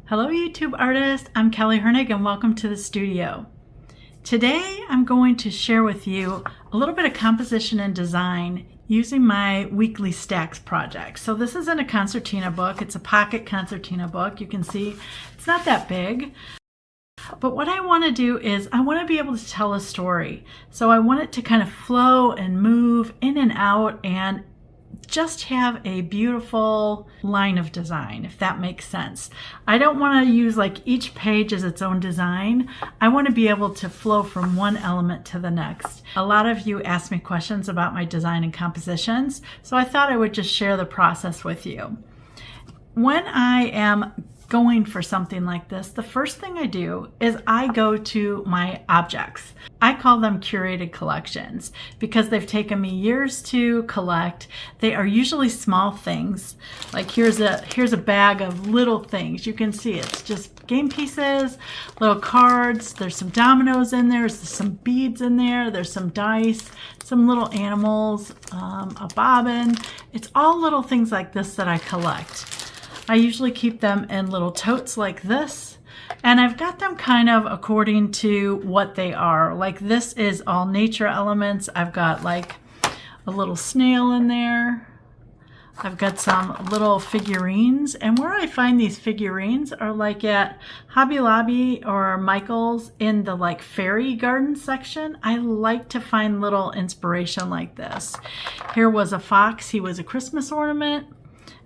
Hello YouTube artist, I'm Kelly Hernig and welcome to the studio. Today I'm going to share with you a little bit of composition and design using my weekly stacks project. So this isn't a concertina book, it's a pocket concertina book. You can see it's not that big. But what I want to do is I want to be able to tell a story. So I want it to kind of flow and move in and out and just have a beautiful line of design, if that makes sense. I don't want to use like each page as its own design. I want to be able to flow from one element to the next. A lot of you ask me questions about my design and compositions, so I thought I would just share the process with you. When I am going for something like this, the first thing I do is I go to my objects. I call them curated collections because they've taken me years to collect. They are usually small things. Like here's a bag of little things. You can see it's just game pieces, little cards. There's some dominoes in there. There's some beads in there. There's some dice, some little animals, a bobbin. It's all little things like this that I collect. I usually keep them in little totes like this, and I've got them kind of according to what they are. Like this is all nature elements. I've got like a little snail in there. I've got some little figurines, and where I find these figurines are like at Hobby Lobby or Michael's in the like fairy garden section. I like to find little inspiration like this. Here was a fox. He was a Christmas ornament.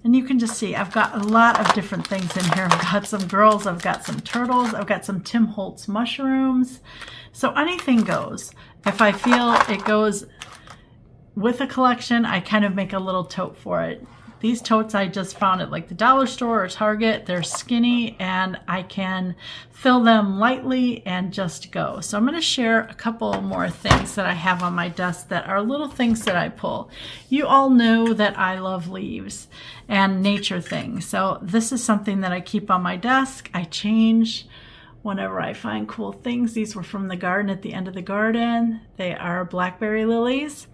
And you can just see I've got a lot of different things in here. I've got some girls, I've got some turtles, I've got some Tim Holtz mushrooms. So anything goes. If I feel it goes with a collection, I kind of make a little tote for it. These totes I just found at like the dollar store or Target. They're skinny and I can fill them lightly and just go. So I'm going to share a couple more things that I have on my desk that are little things that I pull. You all know that I love leaves and nature things. So this is something that I keep on my desk. I change whenever I find cool things. These were from the garden at the end of the garden. They are blackberry lilies.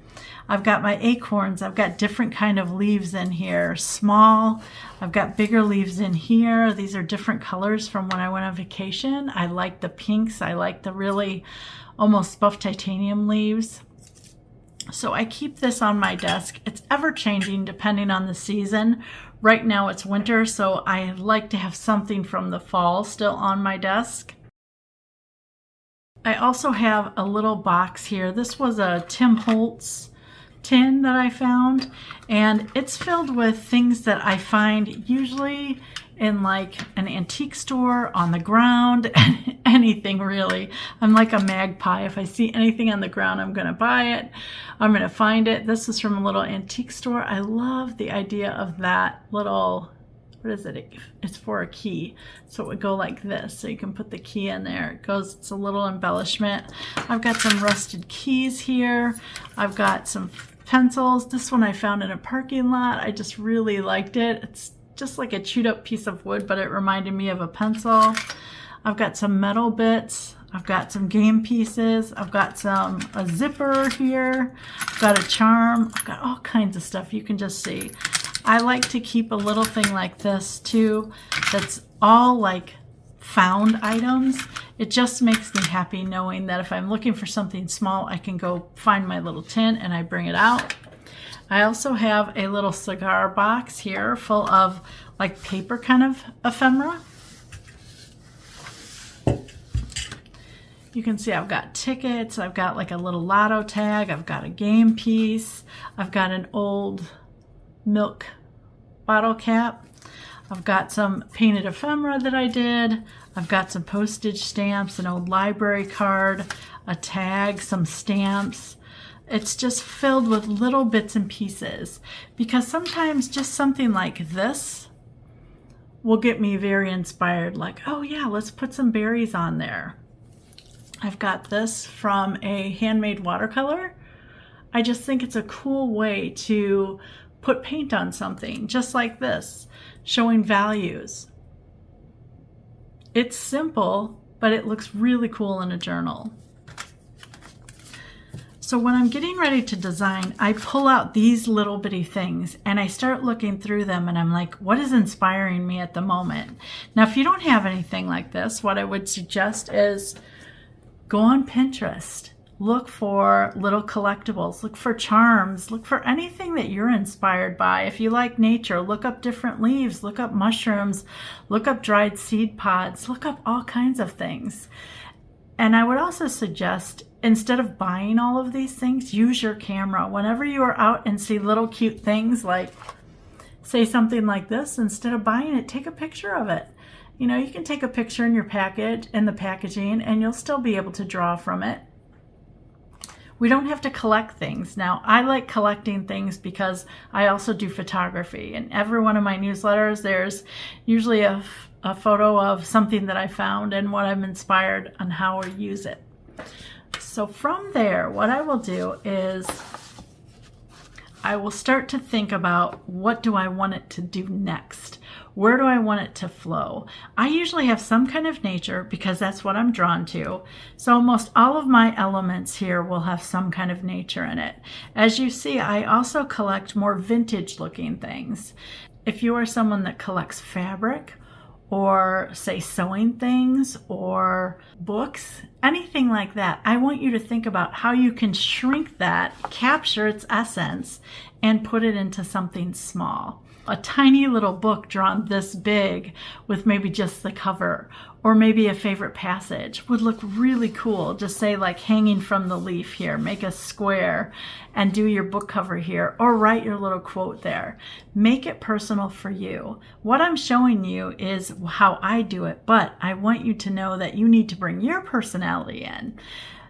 I've got my acorns. I've got different kind of leaves in here, small. I've got bigger leaves in here. These are different colors from when I went on vacation. I like the pinks. I like the really almost buff titanium leaves. So I keep this on my desk. It's ever changing depending on the season. Right now it's winter, so I like to have something from the fall still on my desk. I also have a little box here. This was a Tim Holtz tin that I found, and it's filled with things that I find usually in like an antique store, on the ground, anything really. I'm like a magpie. If I see anything on the ground, I'm gonna buy it. I'm gonna find it. This is from a little antique store. I love the idea of that little, what is it? It's for a key. So it would go like this. So you can put the key in there. It goes, it's a little embellishment. I've got some rusted keys here. I've got some pencils. This one I found in a parking lot. I just really liked it. It's just like a chewed up piece of wood, but it reminded me of a pencil. I've got some metal bits. I've got some game pieces. I've got a zipper here. I've got a charm. I've got all kinds of stuff. You can just see. I like to keep a little thing like this too, that's all like found items. It just makes me happy knowing that if I'm looking for something small, I can go find my little tin and I bring it out. I also have a little cigar box here full of like paper kind of ephemera. You can see I've got tickets, I've got like a little lotto tag, I've got a game piece, I've got an old milk bottle cap. I've got some painted ephemera that I did. I've got some postage stamps, an old library card, a tag, some stamps. It's just filled with little bits and pieces because sometimes just something like this will get me very inspired. Like, oh yeah, let's put some berries on there. I've got this from a handmade watercolor. I just think it's a cool way to put paint on something just like this, showing values. It's simple, but it looks really cool in a journal. So when I'm getting ready to design, I pull out these little bitty things and I start looking through them and I'm like, what is inspiring me at the moment? Now, if you don't have anything like this, what I would suggest is go on Pinterest. Look for little collectibles, look for charms, look for anything that you're inspired by. If you like nature, look up different leaves, look up mushrooms, look up dried seed pods, look up all kinds of things. And I would also suggest, instead of buying all of these things, use your camera. Whenever you are out and see little cute things, like say something like this, instead of buying it, take a picture of it. You know, you can take a picture in your package, in the packaging, and you'll still be able to draw from it. We don't have to collect things. Now, I like collecting things because I also do photography. In every one of my newsletters, there's usually a photo of something that I found and what I'm inspired on how to use it. So from there, what I will do is I will start to think about, what do I want it to do next? Where do I want it to flow? I usually have some kind of nature because that's what I'm drawn to. So almost all of my elements here will have some kind of nature in it. As you see, I also collect more vintage looking things. If you are someone that collects fabric, or say sewing things or books, anything like that, I want you to think about how you can shrink that, capture its essence, and put it into something small. A tiny little book drawn this big with maybe just the cover or maybe a favorite passage would look really cool. Just say like hanging from the leaf here, make a square and do your book cover here, or write your little quote there. Make it personal for you. What I'm showing you is how I do it, but I want you to know that you need to bring your personality in.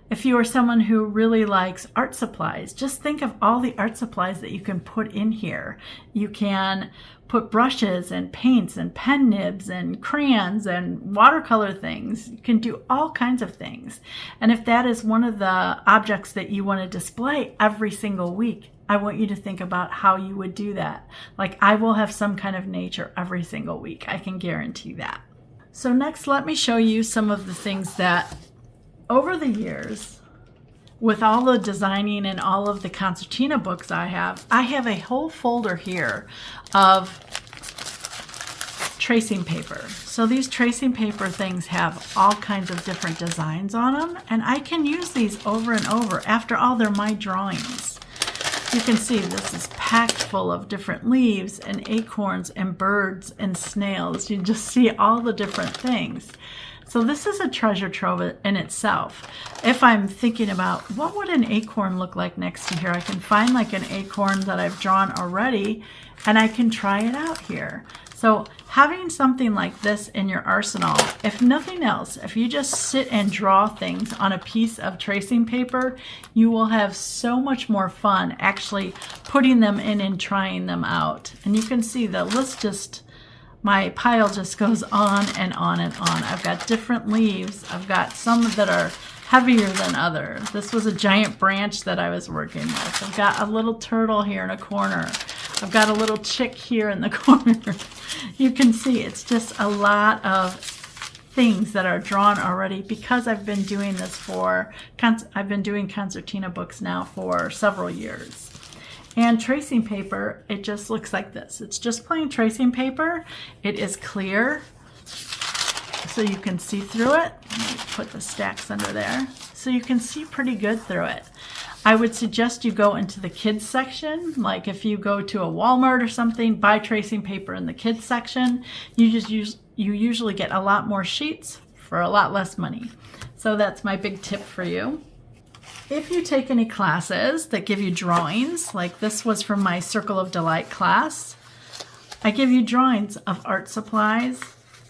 If you are someone who really likes art supplies, just think of all the art supplies that you can put in here. You can put brushes and paints and pen nibs and crayons and watercolor things. You can do all kinds of things. And if that is one of the objects that you want to display every single week, I want you to think about how you would do that. Like, I will have some kind of nature every single week. I can guarantee that. So next, let me show you some of the things that over the years, with all the designing and all of the concertina books I have a whole folder here of tracing paper. So these tracing paper things have all kinds of different designs on them, and I can use these over and over. After all, they're my drawings. You can see this is packed full of different leaves and acorns and birds and snails. You just see all the different things. So this is a treasure trove in itself. If I'm thinking about what would an acorn look like next to here, I can find like an acorn that I've drawn already and I can try it out here. So having something like this in your arsenal, if nothing else, if you just sit and draw things on a piece of tracing paper, you will have so much more fun actually putting them in and trying them out. And you can see the list my pile just goes on and on and on. I've got different leaves. I've got some that are heavier than others. This was a giant branch that I was working with. I've got a little turtle here in a corner. I've got a little chick here in the corner. You can see it's just a lot of things that are drawn already because I've been doing this I've been doing concertina books now for several years. And tracing paper, it just looks like this. It's just plain tracing paper. It is clear, so you can see through it. Let me put the stacks under there. So you can see pretty good through it. I would suggest you go into the kids section. Like if you go to a Walmart or something, buy tracing paper in the kids section. You usually get a lot more sheets for a lot less money. So that's my big tip for you. If you take any classes that give you drawings, like this was from my Circle of Delight class, I give you drawings of art supplies.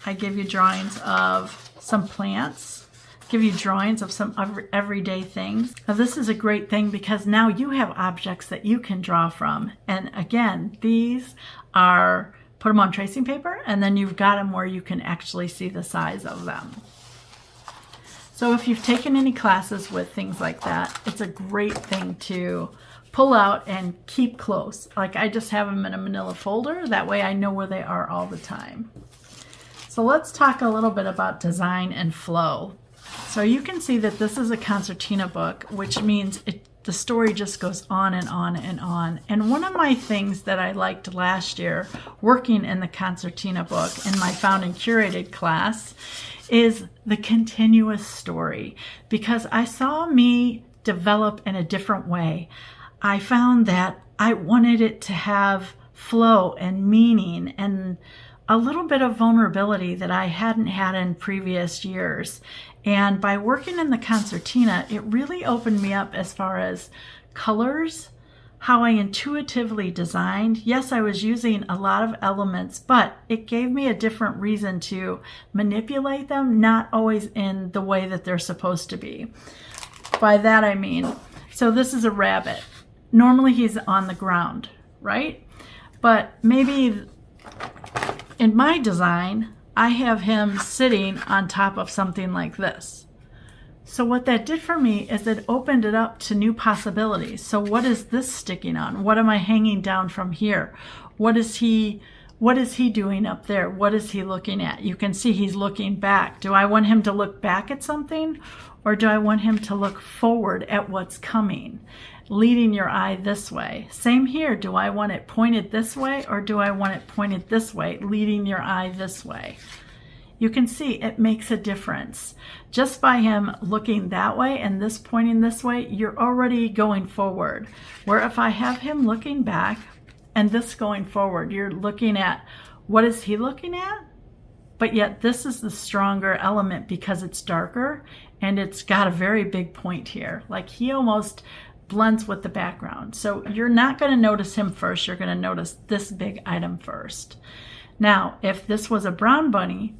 I give you drawings of some plants, give you drawings of some everyday things. Now this is a great thing because now you have objects that you can draw from. And again, these are, put them on tracing paper and then you've got them where you can actually see the size of them. So if you've taken any classes with things like that, it's a great thing to pull out and keep close. Like I just have them in a manila folder. That way I know where they are all the time. So let's talk a little bit about design and flow. So you can see that this is a concertina book, which means the story just goes on and on and on. And one of my things that I liked last year, working in the concertina book in my found and curated class, is the continuous story, because I saw me develop in a different way. I found that I wanted it to have flow and meaning and a little bit of vulnerability that I hadn't had in previous years. And by working in the concertina, it really opened me up as far as colors, how I intuitively designed. Yes, I was using a lot of elements, but it gave me a different reason to manipulate them, not always in the way that they're supposed to be. By that I mean, so this is a rabbit. Normally he's on the ground, right? But maybe in my design, I have him sitting on top of something like this. So what that did for me is it opened it up to new possibilities. So what is this sticking on? What am I hanging down from here? What is he doing up there? What is he looking at? You can see he's looking back. Do I want him to look back at something, or do I want him to look forward at what's coming, leading your eye this way? Same here. Do I want it pointed this way, or do I want it pointed this way, leading your eye this way? You can see it makes a difference. Just by him looking that way and this pointing this way, you're already going forward. Where if I have him looking back and this going forward, you're looking at what is he looking at? But yet this is the stronger element because it's darker and it's got a very big point here. Like he almost blends with the background. So you're not going to notice him first. You're going to notice this big item first. Now, if this was a brown bunny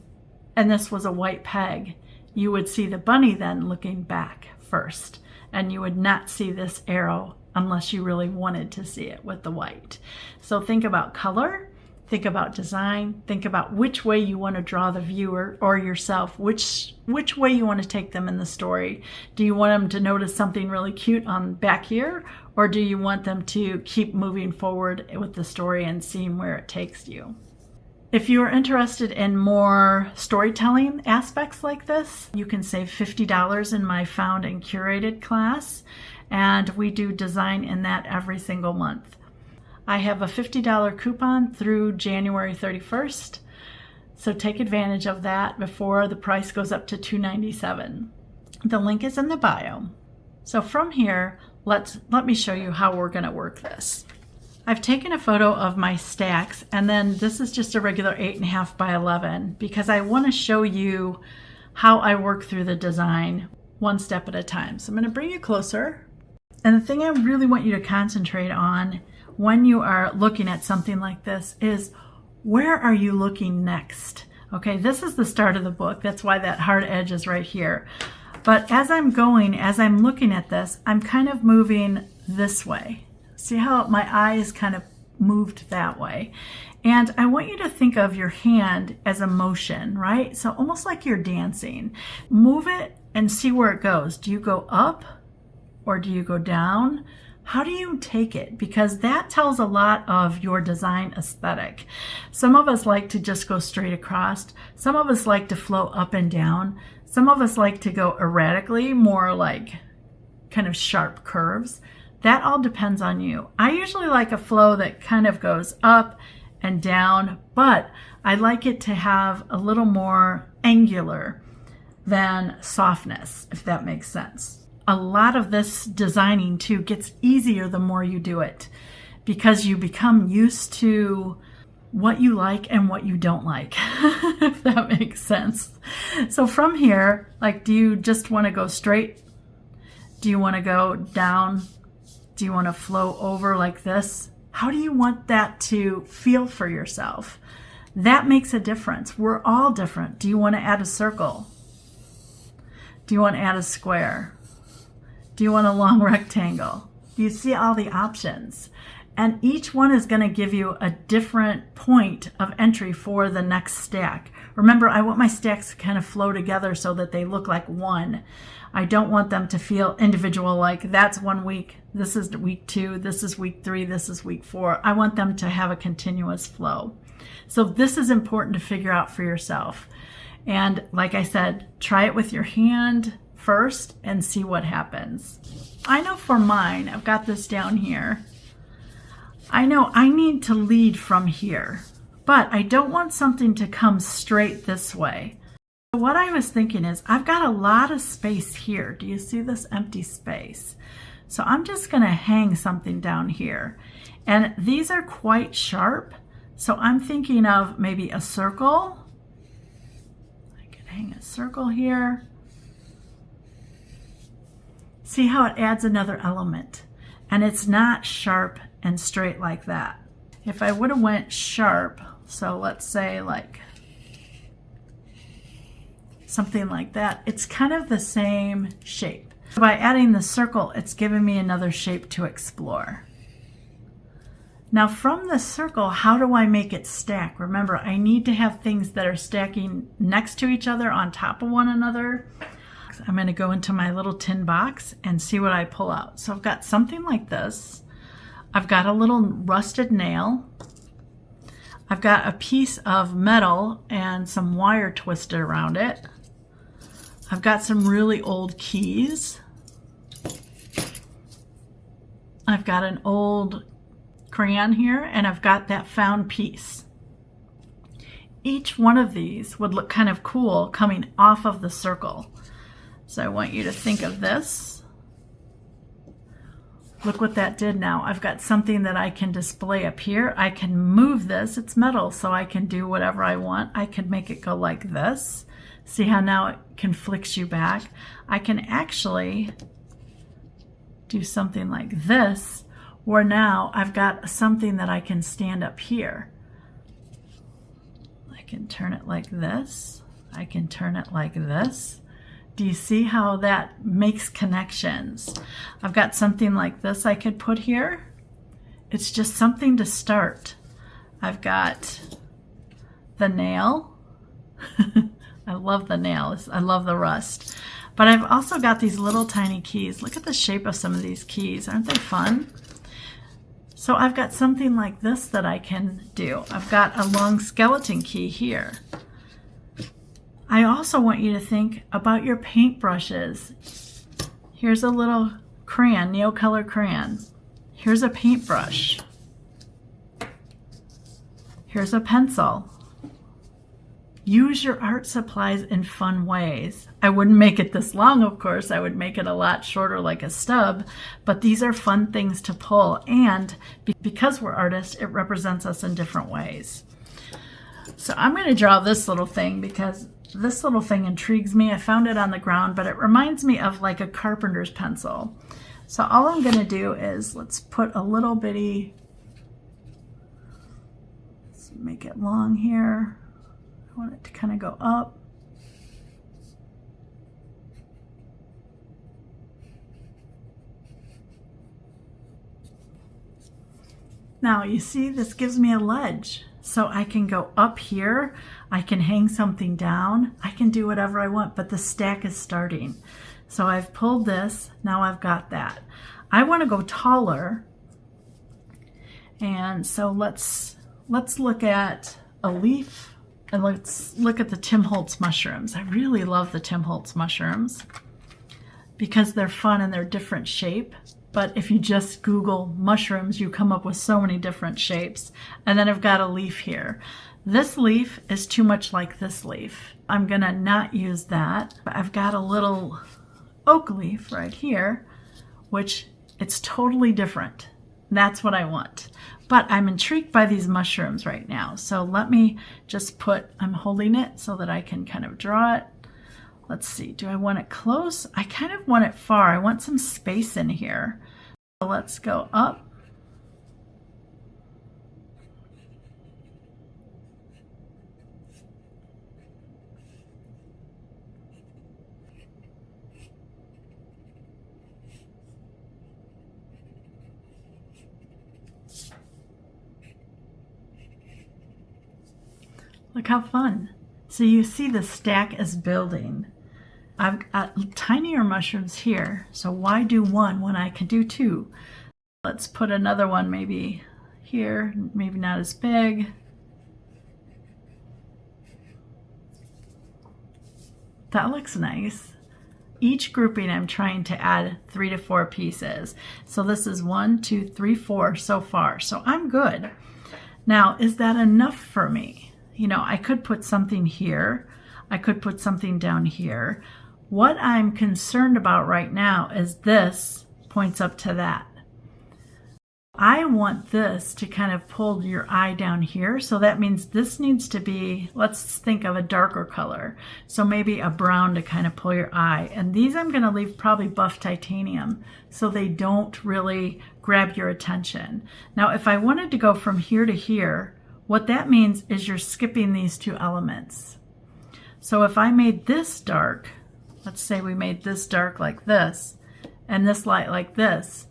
and this was a white peg, you would see the bunny then looking back first, and you would not see this arrow unless you really wanted to see it with the white. So think about color, think about design, think about which way you want to draw the viewer or yourself, which way you want to take them in the story. Do you want them to notice something really cute on back here, or do you want them to keep moving forward with the story and seeing where it takes you? If you are interested in more storytelling aspects like this, you can save $50 in my found and curated class, and we do design in that every single month. I have a $50 coupon through January 31st, so take advantage of that before the price goes up to $297. The link is in the bio. So from here, let me show you how we're going to work this. I've taken a photo of my stacks, and then this is just a regular 8.5 by 11 because I want to show you how I work through the design one step at a time. So I'm going to bring you closer. And the thing I really want you to concentrate on when you are looking at something like this is, where are you looking next? Okay, this is the start of the book. That's why that hard edge is right here. But as I'm looking at this, I'm kind of moving this way. See how my eyes kind of moved that way? And I want you to think of your hand as a motion, right? So almost like you're dancing. Move it and see where it goes. Do you go up or do you go down? How do you take it? Because that tells a lot of your design aesthetic. Some of us like to just go straight across. Some of us like to flow up and down. Some of us like to go erratically, more like kind of sharp curves. That all depends on you. I usually like a flow that kind of goes up and down, but I like it to have a little more angular than softness, if that makes sense. A lot of this designing too gets easier the more you do it, because you become used to what you like and what you don't like, if that makes sense. So from here, like, do you just want to go straight? Do you want to go down? Do you want to flow over like this? How do you want that to feel for yourself? That makes a difference. We're all different. Do you want to add a circle? Do you want to add a square? Do you want a long rectangle? You see all the options. And each one is going to give you a different point of entry for the next stack. Remember, I want my stacks to kind of flow together so that they look like one. I don't want them to feel individual, like that's 1 week, this is week 2, this is week 3, this is week 4. I want them to have a continuous flow. So this is important to figure out for yourself. And like I said, try it with your hand first and see what happens. I know for mine, I've got this down here. I know I need to lead from here, but I don't want something to come straight this way. So what I was thinking is I've got a lot of space here. Do you see this empty space? So I'm just going to hang something down here. And these are quite sharp. So I'm thinking of maybe a circle. I could hang a circle here. See how it adds another element. And it's not sharp and straight like that. If I would have went sharp, so let's say like something like that, it's kind of the same shape. So by adding the circle, it's given me another shape to explore. Now from the circle, how do I make it stack? Remember, I need to have things that are stacking next to each other on top of one another. I'm going to go into my little tin box and see what I pull out. So I've got something like this. I've got a little rusted nail. I've got a piece of metal and some wire twisted around it. I've got some really old keys. I've got an old crayon here, and I've got that found piece. Each one of these would look kind of cool coming off of the circle. So I want you to think of this. Look what that did now. I've got something that I can display up here. I can move this. It's metal, so I can do whatever I want. I can make it go like this. See how now it can flicks you back? I can actually do something like this, where now I've got something that I can stand up here. I can turn it like this. I can turn it like this. Do you see how that makes connections? I've got something like this I could put here. It's just something to start. I've got the nail. I love the nails. I love the rust. But I've also got these little tiny keys. Look at the shape of some of these keys. Aren't they fun? So I've got something like this that I can do. I've got a long skeleton key here. I also want you to think about your paintbrushes. Here's a little crayon, Neocolor crayon. Here's a paintbrush. Here's a pencil. Use your art supplies in fun ways. I wouldn't make it this long, of course. I would make it a lot shorter like a stub, but these are fun things to pull. And because we're artists, it represents us in different ways. So I'm going to draw this little thing because this little thing intrigues me. I found it on the ground, but it reminds me of like a carpenter's pencil. So all I'm going to do is let's put a little bitty, let's make it long here. I want it to kind of go up. Now you see this gives me a ledge. So I can go up here, I can hang something down, I can do whatever I want, but the stack is starting. So I've pulled this, now I've got that. I want to go taller, and so let's look at a leaf, and let's look at the Tim Holtz mushrooms. I really love the Tim Holtz mushrooms because they're fun and they're different shape. But if you just Google mushrooms, you come up with so many different shapes. And then I've got a leaf here. This leaf is too much like this leaf. I'm gonna not use that. But I've got a little oak leaf right here, which it's totally different. That's what I want. But I'm intrigued by these mushrooms right now. So let me just put, I'm holding it so that I can kind of draw it. Let's see, do I want it close? I kind of want it far. I want some space in here. So let's go up. Look how fun. So you see the stack is building. I've got tinier mushrooms here, so why do one when I can do two? Let's put another one maybe here, maybe not as big. That looks nice. each grouping I'm trying to add 3 to 4 pieces. So this is 1, 2, 3, 4 so far. So I'm good. Now, is that enough for me? You know, I could put something here. I could put something down here. What I'm concerned about right now is this points up to that. I want this to kind of pull your eye down here. So that means this needs to be, let's think of a darker color. So maybe a brown to kind of pull your eye. And these I'm going to leave probably buff titanium so they don't really grab your attention. Now, if I wanted to go from here to here, what that means is you're skipping these 2 elements. So if I made this dark, let's say we made this dark like this, and this light like this,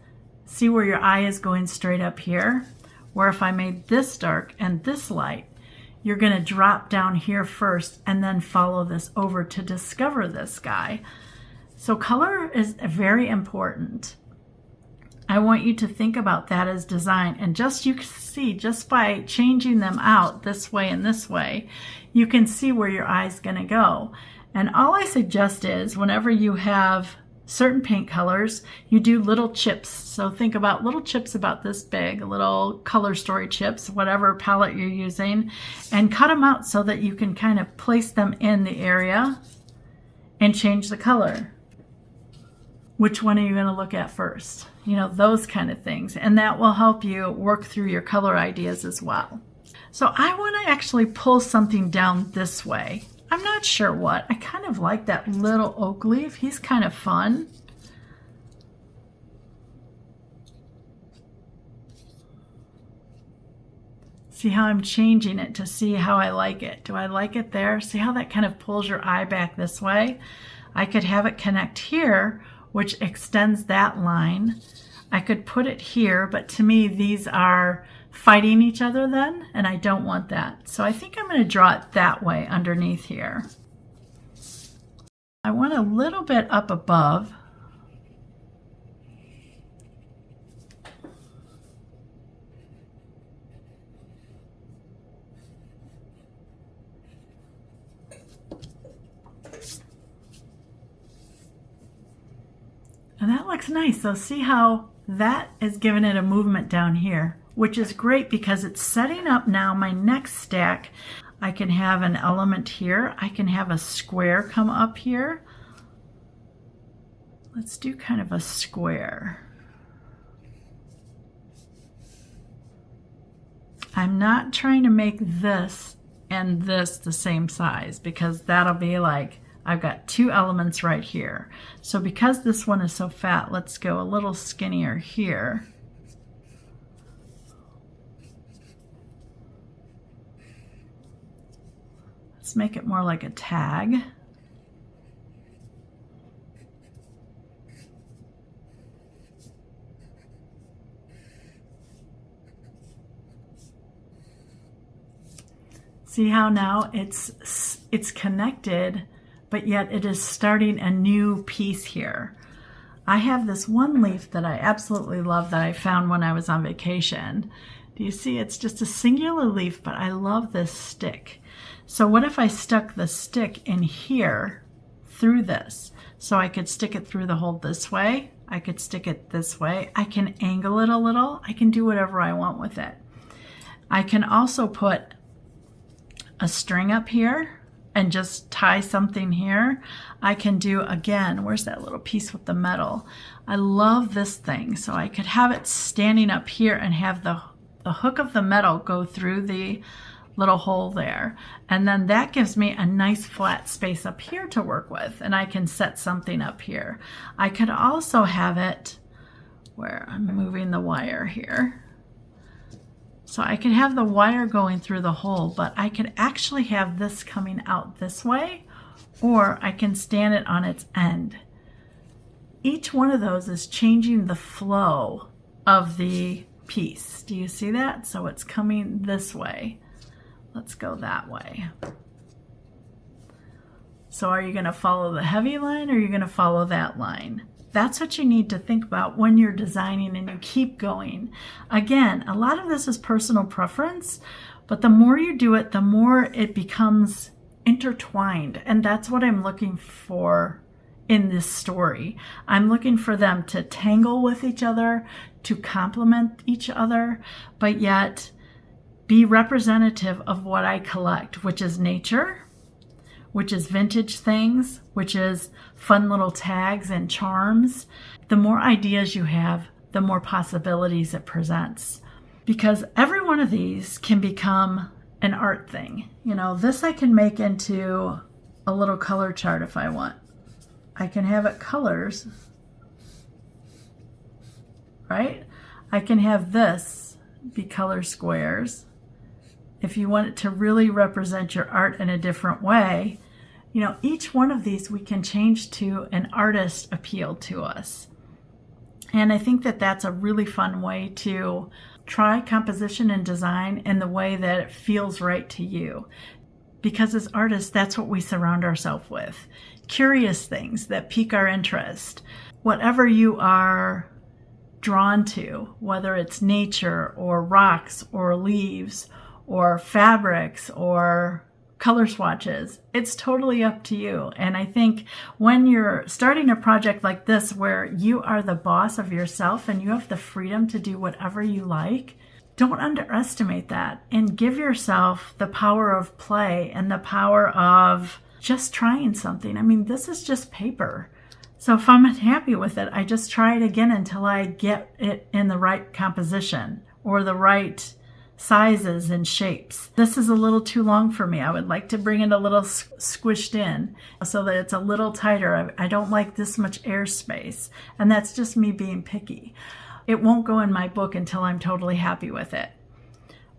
see where your eye is going straight up here? Where if I made this dark and this light, you're going to drop down here first and then follow this over to discover this guy. So color is very important. I want you to think about that as design, and just you can see just by changing them out this way and this way, you can see where your eye is going to go. And all I suggest is whenever you have certain paint colors, you do little chips. So think about little chips about this big, little color story chips, whatever palette you're using, and cut them out so that you can kind of place them in the area and change the color. Which one are you going to look at first? You know, those kind of things. And that will help you work through your color ideas as well. So I want to actually pull something down this way. I'm not sure what. I kind of like that little oak leaf. He's kind of fun. See how I'm changing it to see how I like it. Do I like it there? See how that kind of pulls your eye back this way? I could have it connect here, which extends that line. I could put it here, but to me, these are fighting each other then, and I don't want that. So I think I'm going to draw it that way underneath here. I want a little bit up above. And that looks nice. So see how that is giving it a movement down here, which is great because it's setting up now my next stack. I can have an element here. I can have a square come up here. Let's do kind of a square. I'm not trying to make this and this the same size because that'll be like, I've got 2 elements right here. So because this one is so fat, let's go a little skinnier here. Let's make it more like a tag. See how now it's connected, but yet it is starting a new piece here. I have this one leaf that I absolutely love that I found when I was on vacation. Do you see? It's just a singular leaf, but I love this stick. So what if I stuck the stick in here through this? So I could stick it through the hole this way. I could stick it this way. I can angle it a little. I can do whatever I want with it. I can also put a string up here and just tie something here. I can do, again, where's that little piece with the metal? I love this thing. So I could have it standing up here and have the hook of the metal go through the little hole there. And then that gives me a nice flat space up here to work with. And I can set something up here. I could also have it where I'm moving the wire here. So I could have the wire going through the hole, but I could actually have this coming out this way, or I can stand it on its end. Each one of those is changing the flow of the piece. Do you see that? So it's coming this way. Let's go that way. So are you going to follow the heavy line or are you going to follow that line? That's what you need to think about when you're designing and you keep going. Again, a lot of this is personal preference, but the more you do it, the more it becomes intertwined. And that's what I'm looking for in this story. I'm looking for them to tangle with each other, to complement each other, but yet be representative of what I collect, which is nature, which is vintage things, which is fun little tags and charms. The more ideas you have, the more possibilities it presents. Because every one of these can become an art thing. You know, this I can make into a little color chart if I want. I can have it colors, right? I can have this be color squares. If you want it to really represent your art in a different way, you know, each one of these we can change to an artist appeal to us. And I think that that's a really fun way to try composition and design in the way that it feels right to you. Because as artists, that's what we surround ourselves with. Curious things that pique our interest. Whatever you are drawn to, whether it's nature or rocks or leaves or fabrics or color swatches, it's totally up to you. And I think when you're starting a project like this where you are the boss of yourself and you have the freedom to do whatever you like, don't underestimate that and give yourself the power of play and the power of just trying something. I mean, this is just paper. So if I'm unhappy with it, I just try it again until I get it in the right composition or the right sizes and shapes. This is a little too long for me. I would like to bring it a little squished in so that it's a little tighter. I don't like this much airspace, and that's just me being picky. It won't go in my book until I'm totally happy with it.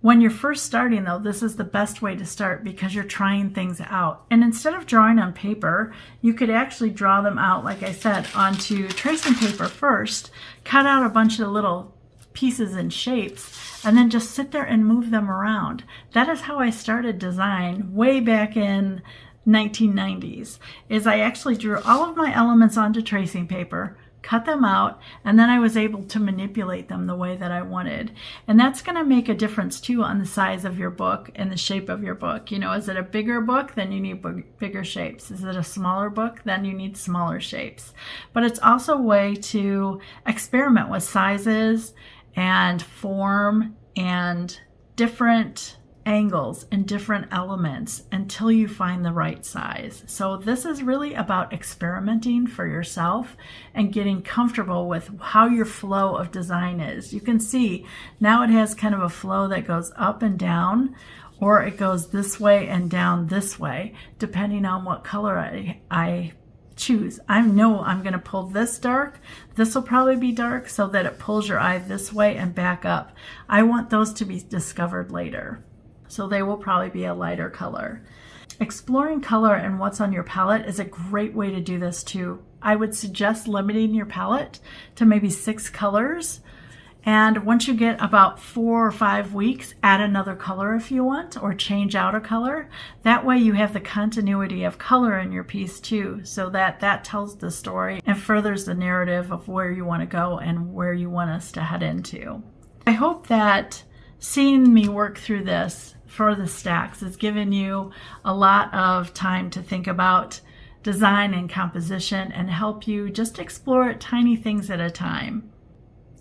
When you're first starting though, this is the best way to start because you're trying things out. And instead of drawing on paper, you could actually draw them out, like I said, onto tracing paper first, cut out a bunch of little pieces and shapes, and then just sit there and move them around. That is how I started design way back in 1990s, is I actually drew all of my elements onto tracing paper, cut them out, and then I was able to manipulate them the way that I wanted. And that's going to make a difference too on the size of your book and the shape of your book. You know, is it a bigger book? Then you need bigger shapes. Is it a smaller book? Then you need smaller shapes. But it's also a way to experiment with sizes and form and different angles and different elements until you find the right size. So this is really about experimenting for yourself and getting comfortable with how your flow of design is. You can see now it has kind of a flow that goes up and down, or it goes this way and down this way, depending on what color I choose. I know I'm going to pull this dark. This will probably be dark so that it pulls your eye this way and back up. I want those to be discovered later. So they will probably be a lighter color. Exploring color and what's on your palette is a great way to do this too. I would suggest limiting your palette to maybe 6 colors. And once you get about 4 or 5 weeks, add another color if you want, or change out a color. That way you have the continuity of color in your piece too, so that that tells the story and furthers the narrative of where you want to go and where you want us to head into. I hope that seeing me work through this for the stacks has given you a lot of time to think about design and composition and help you just explore tiny things at a time.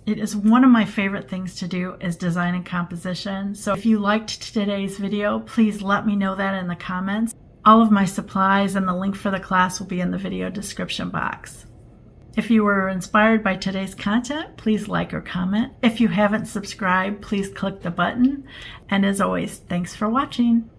It is one of my favorite things to do is design and composition. So if you liked today's video, please let me know that in the comments. All of my supplies and the link for the class will be in the video description box. If you were inspired by today's content, please like or comment. If you haven't subscribed, please click the button. And as always, thanks for watching.